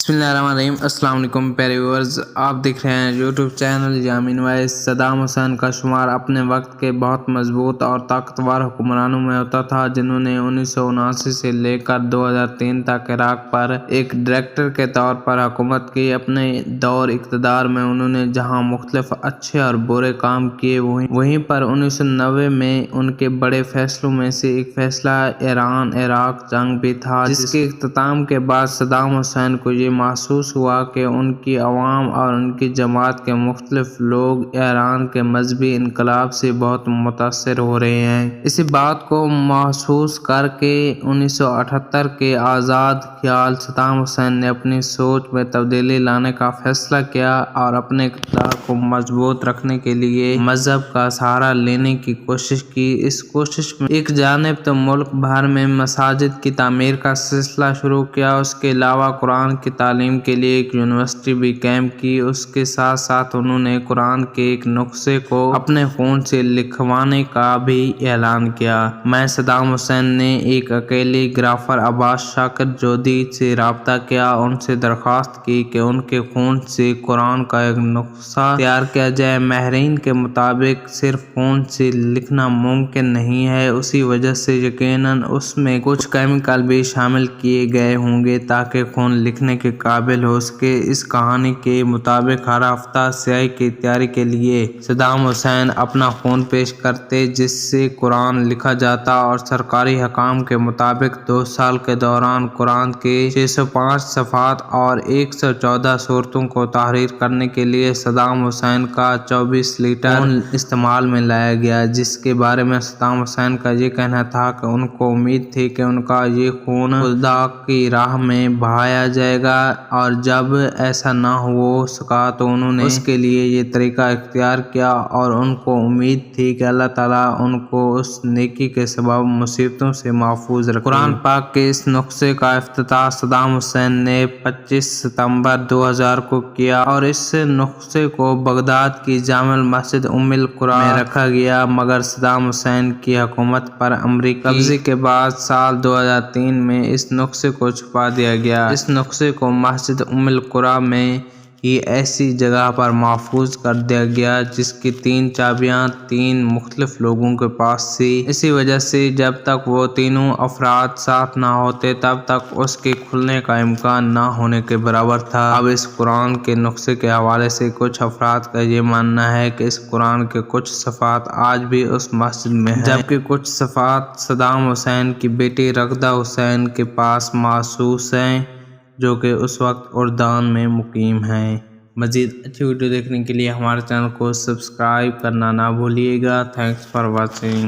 बिस्मिल्लाहिर्रहमानिर्रहीम। अस्सलाम वालेकुम प्यारे व्यूअर्स, आप देख रहे हैं यूट्यूब चैनल यामीन वॉइस। सद्दाम हुसैन का शुमार अपने वक्त के बहुत मजबूत और ताकतवर हुक्मरानों में होता था, जिन्होंने 1979 से लेकर 2003 तक इराक पर एक डायरेक्टर के तौर पर हुकूमत की। अपने दौर इक़्तिदार में उन्होंने जहां मुख्तलिफ अच्छे और बुरे काम किए, वहीं पर 1990 में उनके बड़े फैसलों में से एक फैसला ईरान इराक जंग भी था, जिसके इख्तिताम के बाद सद्दाम हुसैन को ये महसूस हुआ कि उनकी अवाम और उनकी जमात के मुख्तलिफ लोग ईरान के मजहबी इनकलाब से बहुत मुतासिर हो रहे हैं। इसी बात को महसूस करके 1978 के आज़ाद ख्याल सद्दाम हुसैन ने अपनी सोच में तब्दीली लाने का फैसला किया और अपने इक़्तिदार को मजबूत रखने के लिए मजहब का सहारा लेने की कोशिश की। इस कोशिश में एक जानिब तो मुल्क भर में मसाजिद की तामीर का सिलसिला शुरू किया, उसके अलावा कुरान की तालीम के लिए एक यूनिवर्सिटी भी कायम की। उसके साथ साथ उन्होंने कुरान के एक नुस्खे को अपने खून से लिखवाने का भी ऐलान किया। मैं सद्दाम हुसैन ने एक अकेले ग्राफर अब्बास शाकिर जोधी से राब्ता किया, उनसे दरख्वास्त की कि उनके खून से कुरान का एक नुस्खा तैयार किया जाए। माहिरीन के मुताबिक सिर्फ खून से लिखना मुमकिन नहीं है, उसी वजह से यकीनन उसमें कुछ केमिकल भी शामिल किए गए होंगे ताकि खून लिखने के काबिल हो सके। इस कहानी के मुताबिक हर हफ्ता स्याही की तैयारी के लिए सद्दाम हुसैन अपना खून पेश करते, जिससे कुरान लिखा जाता, और सरकारी हकाम के मुताबिक 2 साल के दौरान कुरान के 605 सफ़ात और 114 सूरतों को तहरीर करने के लिए सद्दाम हुसैन का 24 लीटर खून इस्तेमाल में लाया गया, जिसके बारे में सद्दाम हुसैन का ये कहना था कि उनको उम्मीद थी कि उनका ये खून खुदा की राह में बहाया जाएगा, और जब ऐसा ना हो सका तो उन्होंने उसके लिए ये तरीका इख्तियार किया, और उनको उम्मीद थी कि अल्लाह ताला उनको उस नेकी के सबब मुसीबतों से महफूज रखे। कुरान पाक के इस नुस्खे का इफ्तिताह सद्दाम हुसैन ने 25 सितंबर 2000 को किया, और इस नुस्खे को बगदाद की जामिल मस्जिद उम्मुल कुरा में रखा गया। मगर सद्दाम हुसैन की हुकूमत पर अमरीकी कब्जे के बाद साल 2003 में इस नुस्खे को छुपा दिया गया। इस नुस्खे को मस्जिद उम्मुल कुरा में ही ऐसी जगह पर महफूज कर दिया गया जिसकी 3 चाबियां 3 मुख्तलिफ लोगों के पास थी। इसी वजह से जब तक वो तीनों अफराद साथ ना होते तब तक उसके खुलने का इम्कान ना होने के बराबर था। अब इस कुरान के नुस्खे के हवाले से कुछ अफराद का ये मानना है कि इस कुरान के कुछ सफ़ात आज भी उस मस्जिद में है, जबकि कुछ सफ़ात सद्दाम हुसैन की बेटी रग़दा हुसैन के पास महसूस हैं, जो कि उस वक्त उर्दान में मुकीम हैं। मज़ीद अच्छी वीडियो देखने के लिए हमारे चैनल को सब्सक्राइब करना ना भूलिएगा। Thanks for watching.